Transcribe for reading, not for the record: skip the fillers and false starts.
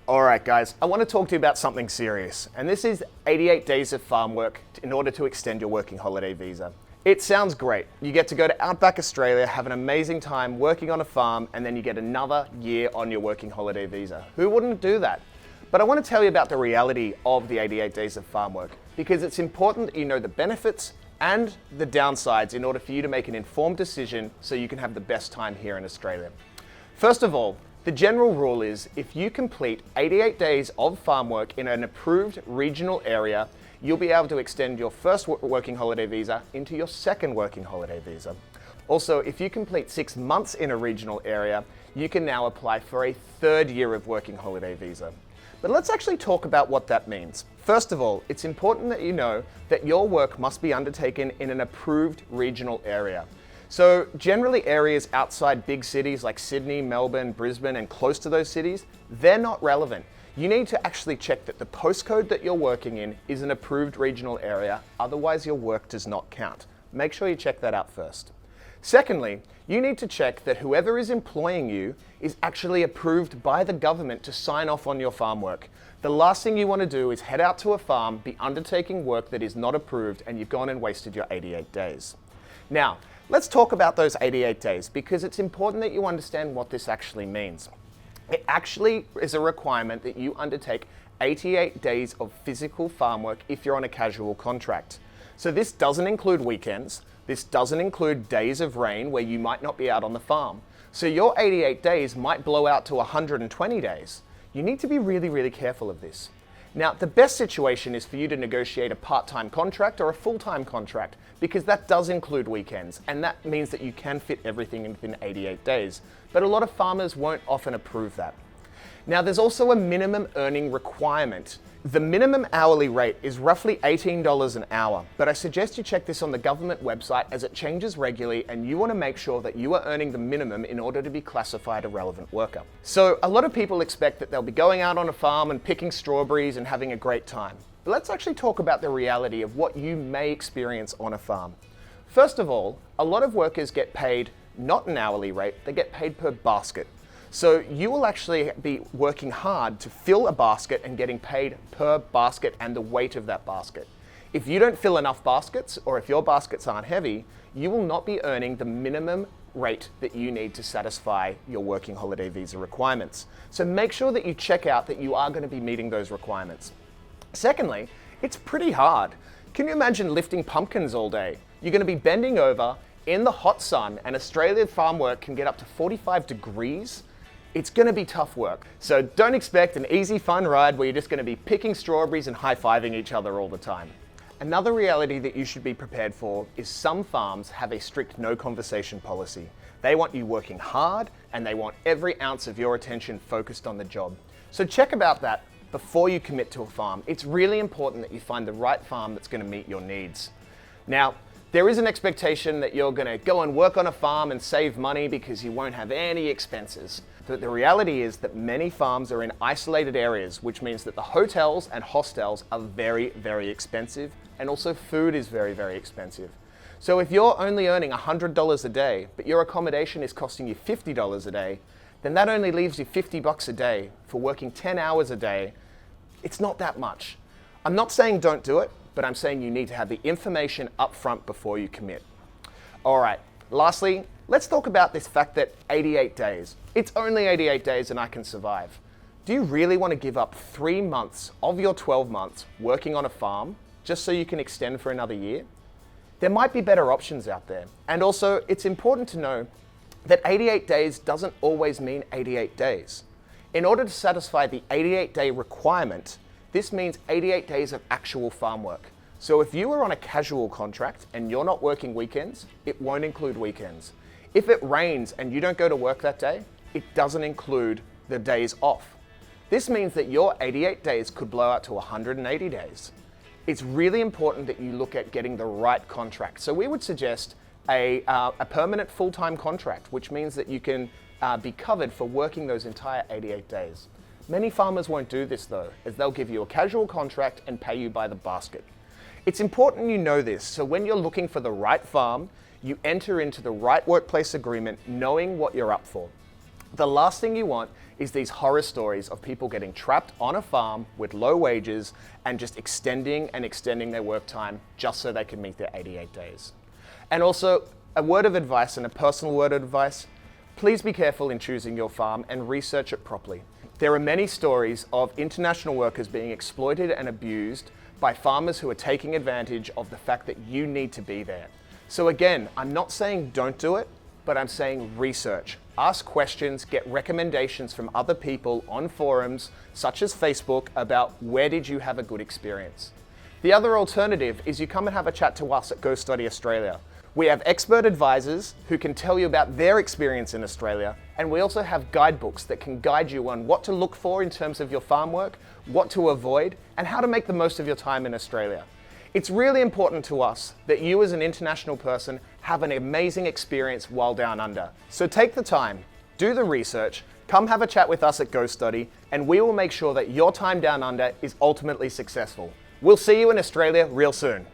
Alright guys, I want to talk to you about something serious, and this is 88 days of farm work in order to extend your working holiday visa. It sounds great. You get to go to Outback Australia, have an amazing time working on a farm, and then you get another year on your working holiday visa. Who wouldn't do that? But I want to tell you about the reality of the 88 days of farm work, because it's important that you know the benefits and the downsides in order for you to make an informed decision so you can have the best time here in Australia. First of all, the general rule is if you complete 88 days of farm work in an approved regional area, you'll be able to extend your first working holiday visa into your second working holiday visa. Also, if you complete 6 months in a regional area, you can now apply for a third year of working holiday visa. But let's actually talk about what that means. First of all, it's important that you know that your work must be undertaken in an approved regional area. So generally areas outside big cities like Sydney, Melbourne, Brisbane, and close to those cities, they're not relevant. You need to actually check that the postcode that you're working in is an approved regional area, otherwise your work does not count. Make sure you check that out first. Secondly, you need to check that whoever is employing you is actually approved by the government to sign off on your farm work. The last thing you want to do is head out to a farm, be undertaking work that is not approved, and you've gone and wasted your 88 days. Now, let's talk about those 88 days because it's important that you understand what this actually means. It actually is a requirement that you undertake 88 days of physical farm work if you're on a casual contract. So this doesn't include weekends. This doesn't include days of rain where you might not be out on the farm. So your 88 days might blow out to 120 days. You need to be really, really careful of this. Now, the best situation is for you to negotiate a part-time contract or a full-time contract because that does include weekends, and that means that you can fit everything within 88 days. But a lot of farmers won't often approve that. Now, there's also a minimum earning requirement. The minimum hourly rate is roughly $18 an hour, but I suggest you check this on the government website as it changes regularly and you want to make sure that you are earning the minimum in order to be classified a relevant worker. So a lot of people expect that they'll be going out on a farm and picking strawberries and having a great time. But let's actually talk about the reality of what you may experience on a farm. First of all, a lot of workers get paid not an hourly rate, they get paid per basket. So you will actually be working hard to fill a basket and getting paid per basket and the weight of that basket. If you don't fill enough baskets, or if your baskets aren't heavy, you will not be earning the minimum rate that you need to satisfy your working holiday visa requirements. So make sure that you check out that you are going to be meeting those requirements. Secondly, it's pretty hard. Can you imagine lifting pumpkins all day? You're going to be bending over in the hot sun, and Australian farm work can get up to 45 degrees. It's going to be tough work. So don't expect an easy, fun ride where you're just going to be picking strawberries and high-fiving each other all the time. Another reality that you should be prepared for is some farms have a strict no conversation policy. They want you working hard and they want every ounce of your attention focused on the job. So check about that before you commit to a farm. It's really important that you find the right farm that's going to meet your needs. Now, there is an expectation that you're going to go and work on a farm and save money because you won't have any expenses. But the reality is that many farms are in isolated areas, which means that the hotels and hostels are very, very expensive, and also food is very, very expensive. So if you're only earning $100 a day, but your accommodation is costing you $50 a day, then that only leaves you $50 a day for working 10 hours a day. It's not that much. I'm not saying don't do it, but I'm saying you need to have the information up front before you commit. All right, lastly, let's talk about this fact that 88 days. It's only 88 days and I can survive. Do you really want to give up 3 months of your 12 months working on a farm just so you can extend for another year? There might be better options out there. And also, it's important to know that 88 days doesn't always mean 88 days. In order to satisfy the 88-day requirement, this means 88 days of actual farm work. So if you are on a casual contract and you're not working weekends, it won't include weekends. If it rains and you don't go to work that day, it doesn't include the days off. This means that your 88 days could blow out to 180 days. It's really important that you look at getting the right contract. So we would suggest a permanent full-time contract, which means that you can be covered for working those entire 88 days. Many farmers won't do this though, as they'll give you a casual contract and pay you by the basket. It's important you know this, so when you're looking for the right farm, you enter into the right workplace agreement knowing what you're up for. The last thing you want is these horror stories of people getting trapped on a farm with low wages and just extending and extending their work time just so they can meet their 88 days. And also, a word of advice and a personal word of advice, please be careful in choosing your farm and research it properly. There are many stories of international workers being exploited and abused by farmers who are taking advantage of the fact that you need to be there. So again, I'm not saying don't do it, but I'm saying research. Ask questions, get recommendations from other people on forums such as Facebook about where did you have a good experience. The other alternative is you come and have a chat to us at Go Study Australia. We have expert advisors who can tell you about their experience in Australia, and we also have guidebooks that can guide you on what to look for in terms of your farm work, what to avoid, and how to make the most of your time in Australia. It's really important to us that you as an international person have an amazing experience while down under. So take the time, do the research, come have a chat with us at Go Study, and we will make sure that your time down under is ultimately successful. We'll see you in Australia real soon.